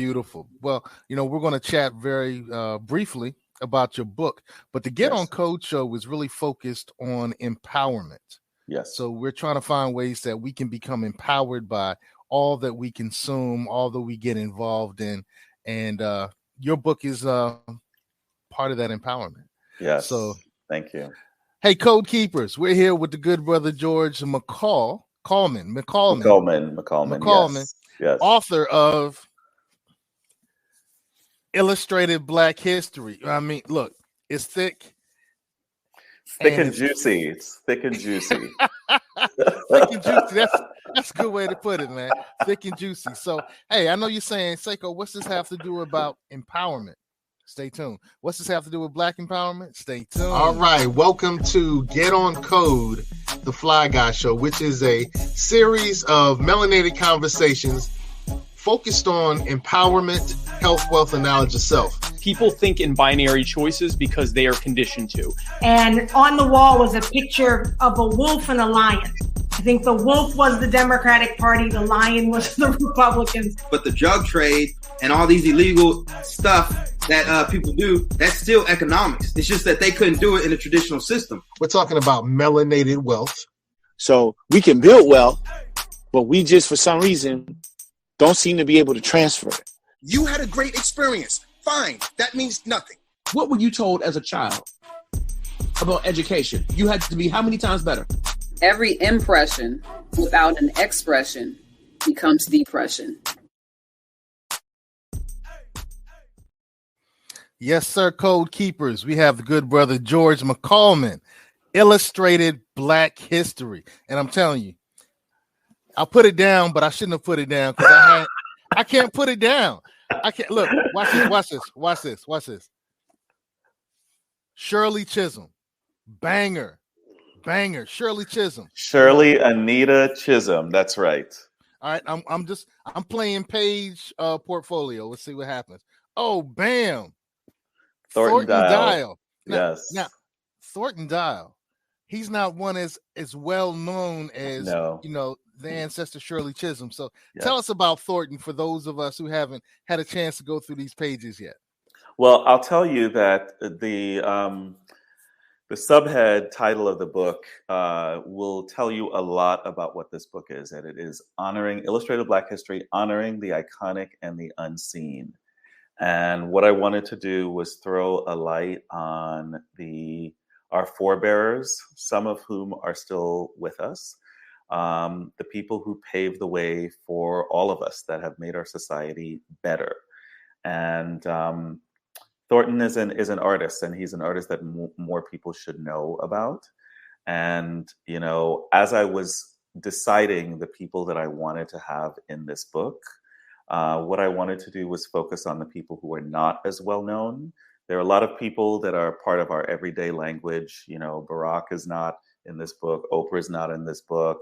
Beautiful. Well, we're going to chat very briefly about your book, but the Get Yes. On Code show is really focused on empowerment. Yes. So we're trying to find ways that we can become empowered by all that we consume, all that we get involved in. And your book is part of that empowerment. Yes. So thank you. Hey, Code Keepers, we're here with the good brother George McCalman, Yes. Author of Illustrated Black History. I mean, look, it's thick. Thick and juicy. It's thick and juicy. Thick and juicy. That's a good way to put it, man. Thick and juicy. So, hey, I know you're saying, Seiko, what's this have to do about empowerment? Stay tuned. What's this have to do with Black empowerment? Stay tuned. All right. Welcome to Get On Code, the Fly Guy Show, which is a series of melanated conversations focused on empowerment, health, wealth, and knowledge of self. People think in binary choices because they are conditioned to. And on the wall was a picture of a wolf and a lion. I think the wolf was the Democratic Party, the lion was the Republicans. But the drug trade and all these illegal stuff that people do, that's still economics. It's just that they couldn't do it in a traditional system. We're talking about melanated wealth. So we can build wealth, but we just, for some reason, don't seem to be able to transfer it. You had a great experience. Fine. That means nothing. What were you told as a child about education? You had to be how many times better? Every impression without an expression becomes depression. Yes, sir, Code Keepers. We have the good brother George McCalman, Illustrated Black History. And I'm telling you, I'll put it down, but I shouldn't have put it down because I can't put it down. I can't. Look, watch this. Shirley Chisholm, banger. Shirley Chisholm. Shirley Anita Chisholm. That's right. All right, I'm playing page portfolio. Let's see what happens. Oh, bam. Thornton Dial. Now, Thornton Dial. He's not one as well known as the ancestor Shirley Chisholm. So tell us about Thornton for those of us who haven't had a chance to go through these pages yet. Well, I'll tell you that the subhead title of the book will tell you a lot about what this book is, and it is Illustrated Black History, honoring the iconic and the unseen. And what I wanted to do was throw a light on our forebearers, some of whom are still with us, the people who paved the way for all of us that have made our society better. And Thornton is an artist, and he's an artist that more people should know about. And, as I was deciding the people that I wanted to have in this book, what I wanted to do was focus on the people who are not as well known. There are a lot of people that are part of our everyday language. Barack is not in this book. Oprah is not in this book.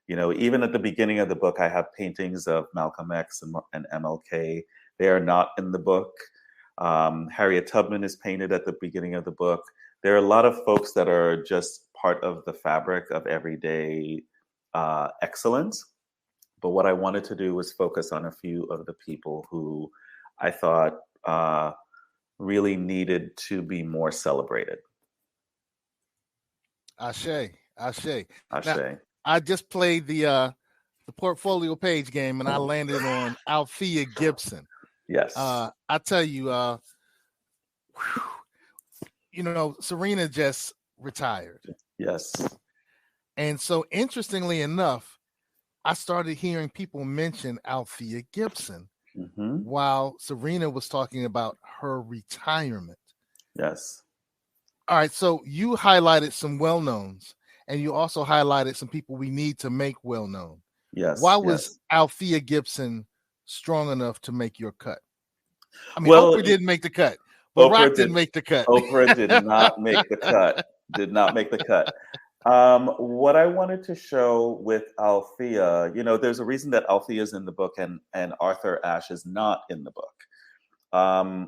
Even at the beginning of the book, I have paintings of Malcolm X and MLK. They are not in the book. Harriet Tubman is painted at the beginning of the book. There are a lot of folks that are just part of the fabric of everyday excellence. But what I wanted to do was focus on a few of the people who I thought really needed to be more celebrated. Ashe. Now, I just played the portfolio page game, and I landed on Althea Gibson. Yes. I tell you, Serena just retired. Yes. And so, interestingly enough, I started hearing people mention Althea Gibson while Serena was talking about her retirement. Yes. All right. So you highlighted some well-knowns, and you also highlighted some people we need to make well-known. Yes. Why was Althea Gibson strong enough to make your cut? I mean, well, Oprah didn't make the cut. Barack didn't make the cut. Oprah did not make the cut. Did not make the cut. What I wanted to show with Althea, there's a reason that Althea is in the book and Arthur Ashe is not in the book.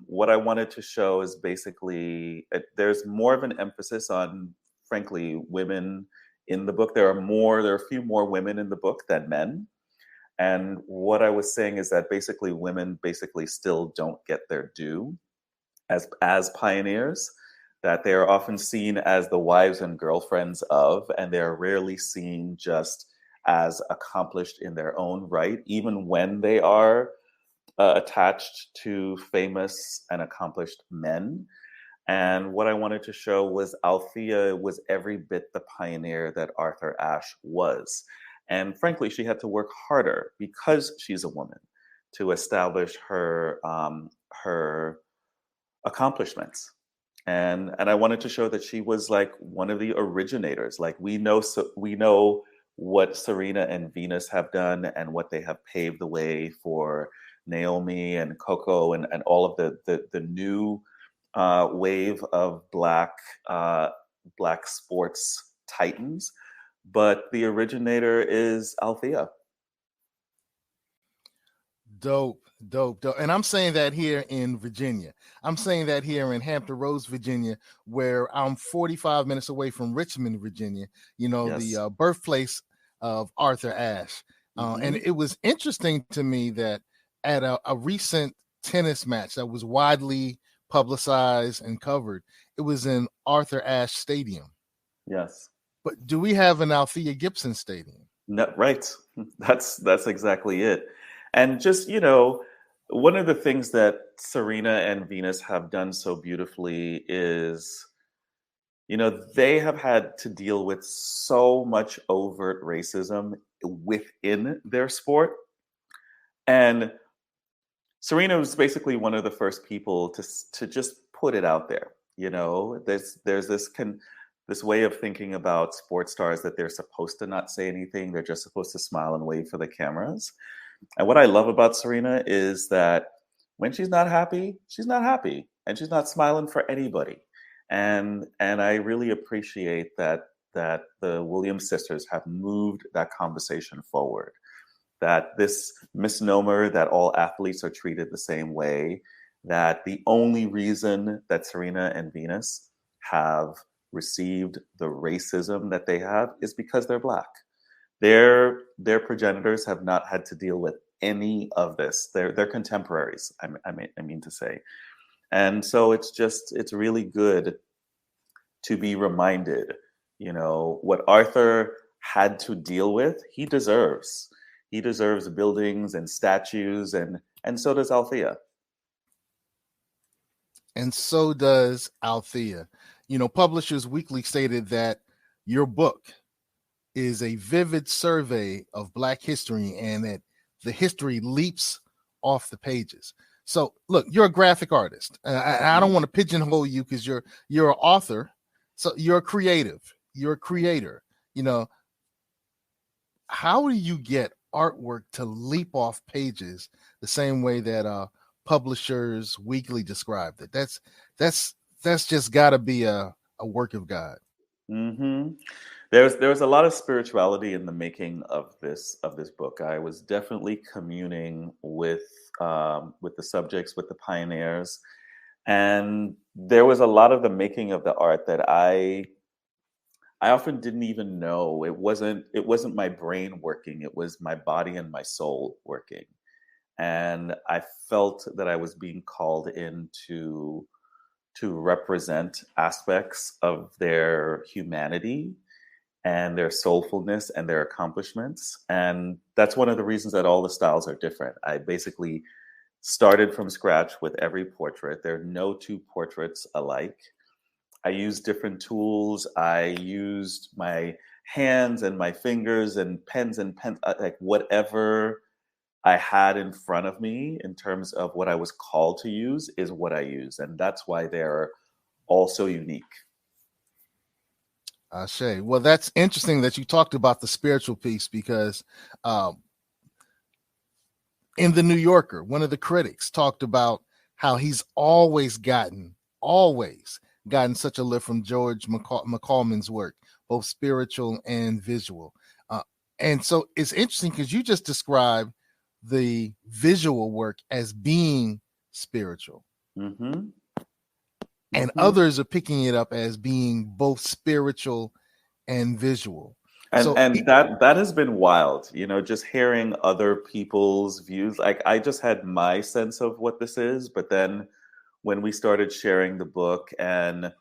What I wanted to show is basically there's more of an emphasis on, frankly, women in the book. There are a few more women in the book than men. And what I was saying is that basically women basically still don't get their due as pioneers, that they are often seen as the wives and girlfriends of, and they're rarely seen just as accomplished in their own right, even when they are attached to famous and accomplished men. And what I wanted to show was Althea was every bit the pioneer that Arthur Ashe was. And frankly, she had to work harder because she's a woman to establish her accomplishments. And I wanted to show that she was like one of the originators. Like we know what Serena and Venus have done and what they have paved the way for Naomi and Coco and all of the new wave of black sports titans. But the originator is Althea. Dope. And I'm saying that here in Virginia. I'm saying that here in Hampton Roads, Virginia, where I'm 45 minutes away from Richmond, Virginia, Yes. the birthplace of Arthur Ashe. And it was interesting to me that at a recent tennis match that was widely publicized and covered, it was in Arthur Ashe Stadium. Yes. But do we have an Althea Gibson Stadium? No, right. That's exactly it. And just, one of the things that Serena and Venus have done so beautifully is, they have had to deal with so much overt racism within their sport. And Serena was basically one of the first people to just put it out there. There's this way of thinking about sports stars that they're supposed to not say anything. They're just supposed to smile and wave for the cameras. And what I love about Serena is that when she's not happy, and she's not smiling for anybody. And I really appreciate that the Williams sisters have moved that conversation forward. That this misnomer that all athletes are treated the same way, that the only reason that Serena and Venus have received the racism that they have is because they're Black. Their progenitors have not had to deal with any of this. They're contemporaries, I mean to say. And so it's really good to be reminded, what Arthur had to deal with, he deserves. He deserves buildings and statues, and so does Althea. And so does Althea. Publishers Weekly stated that your book is a vivid survey of Black history and that the history leaps off the pages. So look, you're a graphic artist. I don't want to pigeonhole you because you're an author. So you're a creative. You're a creator. How do you get artwork to leap off pages the same way that Publishers Weekly described it? That's just got to be a work of God. Mm-hmm. There was a lot of spirituality in the making of this book. I was definitely communing with the subjects, with the pioneers, and there was a lot of the making of the art that I often didn't even know. It wasn't my brain working. It was my body and my soul working, and I felt that I was being called in to represent aspects of their humanity and their soulfulness and their accomplishments. And that's one of the reasons that all the styles are different. I basically started from scratch with every portrait. There are no two portraits alike. I used different tools. I used my hands and my fingers and pens, like whatever I had in front of me in terms of what I was called to use is what I use. And that's why they're all so unique. Shay. Well, that's interesting that you talked about the spiritual piece because in the New Yorker, one of the critics talked about how he's always gotten such a lift from George McCalman's work, both spiritual and visual. And so it's interesting because you just described the visual work as being spiritual. Mm-hmm. And others are picking it up as being both spiritual and visual. And that has been wild, just hearing other people's views. Like, I just had my sense of what this is, but then when we started sharing the book, and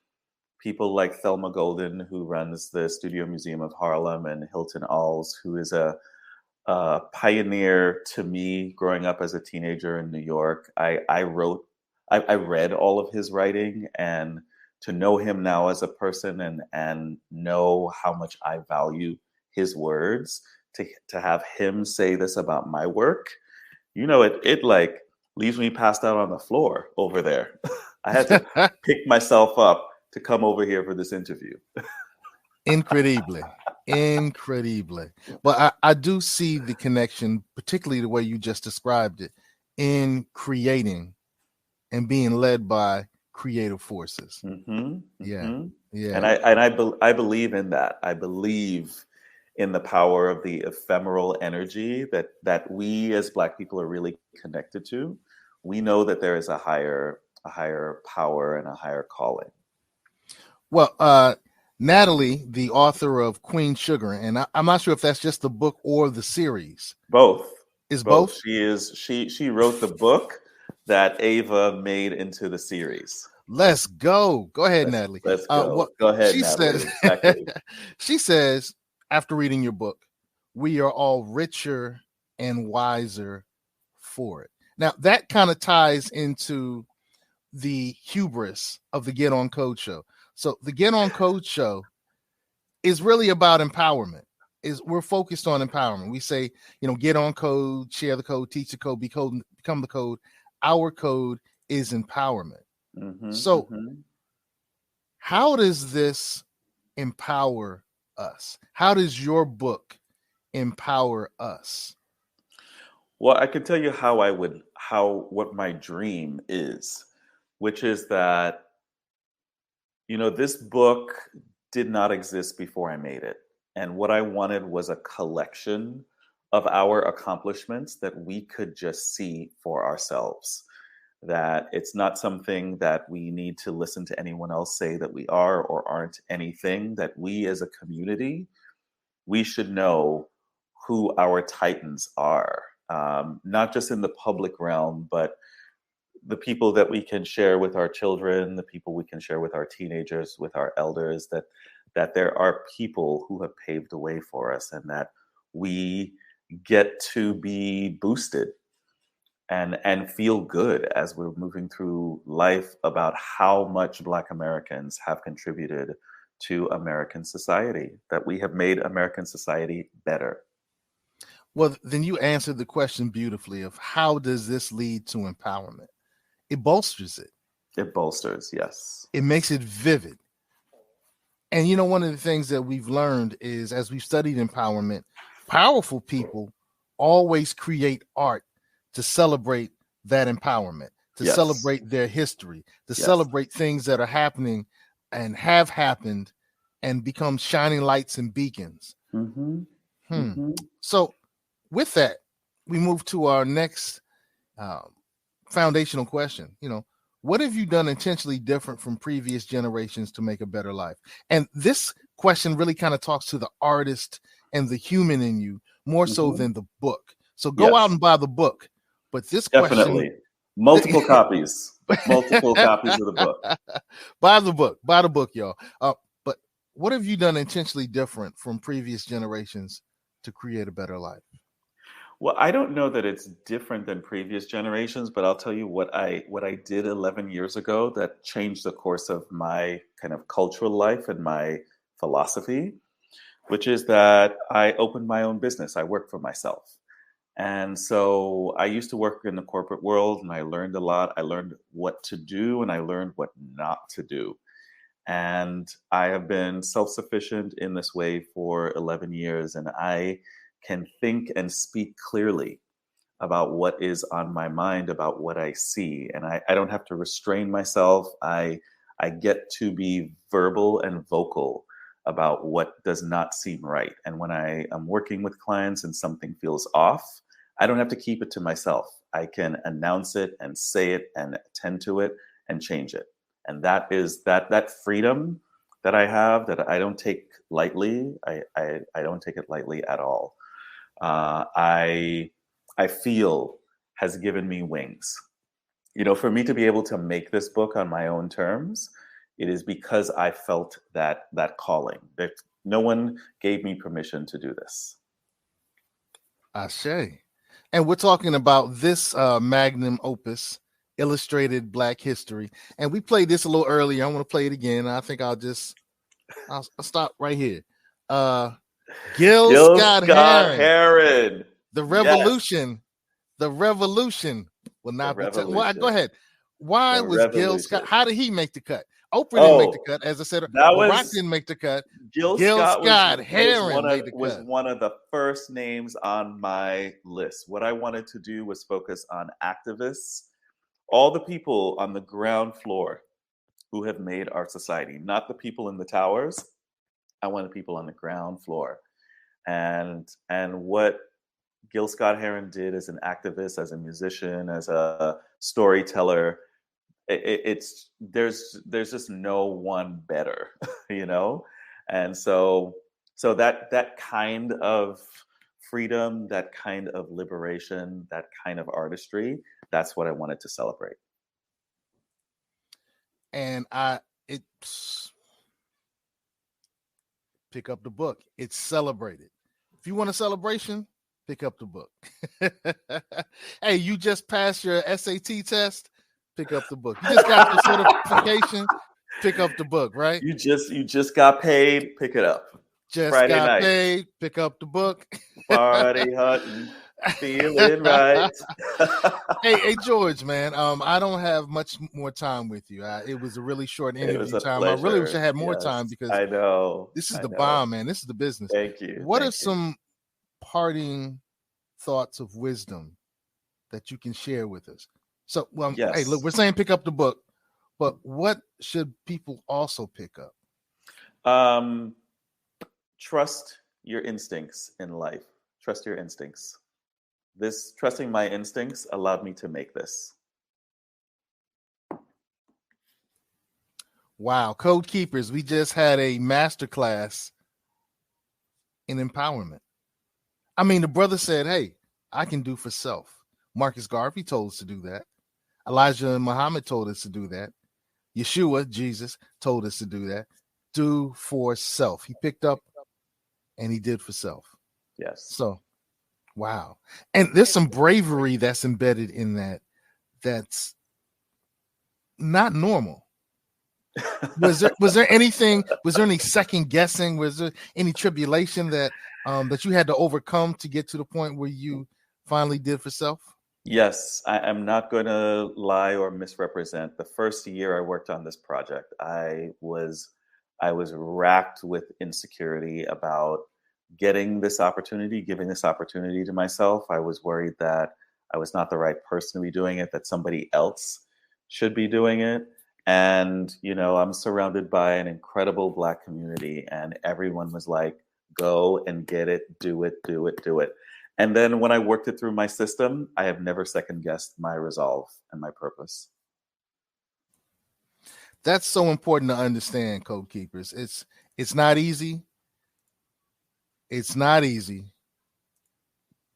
people like Thelma Golden, who runs the Studio Museum of Harlem, and Hilton Alls, who is a pioneer to me growing up as a teenager in New York. I read all of his writing, and to know him now as a person and know how much I value his words, to have him say this about my work, it like leaves me passed out on the floor over there. I had to pick myself up to come over here for this interview. Incredibly. But I do see the connection, particularly the way you just described it, in creating and being led by creative forces. Mm-hmm, yeah mm-hmm. Yeah. And I believe in that. I believe in the power of the ephemeral energy that we as Black people are really connected to. We know that there is a higher power and a higher calling. Well, Natalie, the author of Queen Sugar, and I'm not sure if that's just the book or the series. Both. Is both? She wrote the book that Ava made into the series. Let's go. Go ahead, Natalie. Let's go. Go ahead, Natalie. Exactly. She says, after reading your book, we are all richer and wiser for it. Now, that kind of ties into the hubris of the Get On Code show. So the Get On Code show is really about empowerment. We're focused on empowerment. We say, get on code, share the code, teach the code, become the code. Our code is empowerment. Mm-hmm, so mm-hmm. How does this empower us? How does your book empower us? Well, I can tell you what my dream is, which is that, this book did not exist before I made it. And what I wanted was a collection of our accomplishments that we could just see for ourselves. That it's not something that we need to listen to anyone else say that we are or aren't anything, that we as a community, we should know who our titans are, not just in the public realm, but the people that we can share with our children, the people we can share with our teenagers, with our elders, that there are people who have paved the way for us, and that we get to be boosted and feel good as we're moving through life about how much Black Americans have contributed to American society, that we have made American society better. Well, then you answered the question beautifully of how does this lead to empowerment? It bolsters it. It bolsters, yes. It makes it vivid. And one of the things that we've learned is, as we've studied empowerment, powerful people always create art to celebrate that empowerment, to celebrate their history, to celebrate things that are happening and have happened and become shining lights and beacons. Mm-hmm. Mm-hmm. So with that, we move to our next foundational question. What have you done intentionally different from previous generations to make a better life? And this question really kind of talks to the artist and the human in you more so than the book. So go out and buy the book. But this definitely question, multiple copies of the book. Buy the book, y'all. But what have you done intentionally different from previous generations to create a better life? Well, I don't know that it's different than previous generations, but I'll tell you what I did 11 years ago that changed the course of my kind of cultural life and my philosophy, which is that I opened my own business. I work for myself. And so I used to work in the corporate world, and I learned a lot. I learned what to do, and I learned what not to do. And I have been self-sufficient in this way for 11 years, and I can think and speak clearly about what is on my mind, about what I see. And I don't have to restrain myself. I get to be verbal and vocal about what does not seem right. And when I am working with clients and something feels off, I don't have to keep it to myself. I can announce it and say it and attend to it and change it. And that is that freedom that I have, that I don't take lightly. I don't take it lightly at all. I feel has given me wings. You know, for me to be able to make this book on my own terms, it is because I felt that calling. That no one gave me permission to do this. Ashe. And we're talking about this magnum opus, Illustrated Black History. And we played this a little earlier. I want to play it again. I think I'll stop right here. Gil Scott Heron. The revolution. Yes. The revolution will not be. Well, go ahead. Why was Gil Scott? How did he make the cut? Oprah didn't make the cut, as I said. Barack didn't make the cut. Gil Scott Heron was one of the first names on my list. What I wanted to do was focus on activists, all the people on the ground floor who have made our society, not the people in the towers. I wanted people on the ground floor, and what Gil Scott Heron did as an activist, as a musician, as a storyteller. There's just no one better, you know? And so that kind of freedom, that kind of liberation, that kind of artistry, that's what I wanted to celebrate. And it's pick up the book. It's celebrated. If you want a celebration, pick up the book. Hey, you just passed your SAT test. Pick up the book. You just got your certification. Pick up the book, right? You just got paid. Pick it up. Just Friday got night. Paid. Pick up the book. Party hunting, feeling right. hey, George, man. I don't have much more time with you. It was a really short interview time. Pleasure. I really wish I had more time because I know this is the bomb, man. This is the business. Thank you. What are some parting thoughts of wisdom that you can share with us? So, yes. Hey, look, we're saying pick up the book, but what should people also pick up? Trust your instincts in life. Trust your instincts. Trusting my instincts allowed me to make this. Wow. Code Keepers, we just had a masterclass in empowerment. I mean, the brother said, hey, I can do for self. Marcus Garvey told us to do that. Elijah and Muhammad told us to do that. Yeshua, Jesus, told us to do that. Do for self. He picked up and he did for self. Yes. So, wow. And there's some bravery that's embedded in that. That's not normal. Was there anything? Was there any second guessing? Was there any tribulation that you had to overcome to get to the point where you finally did for self? Yes, I'm not going to lie or misrepresent. The first year I worked on this project, I was racked with insecurity about getting this opportunity, giving this opportunity to myself. I was worried that I was not the right person to be doing it, that somebody else should be doing it. And, you know, I'm surrounded by an incredible Black community, and everyone was like, go and get it, do it, do it, do it. And then when I worked it through my system, I have never second guessed my resolve and my purpose. That's so important to understand, Code Keepers. It's not easy. It's not easy,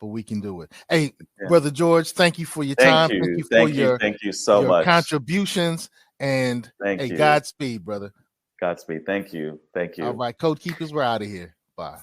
but we can do it. Hey, Brother George, thank you for your time. Thank you so much. Contributions, and thank you. Godspeed, brother. Godspeed. Thank you. All right, Code Keepers, we're out of here. Bye.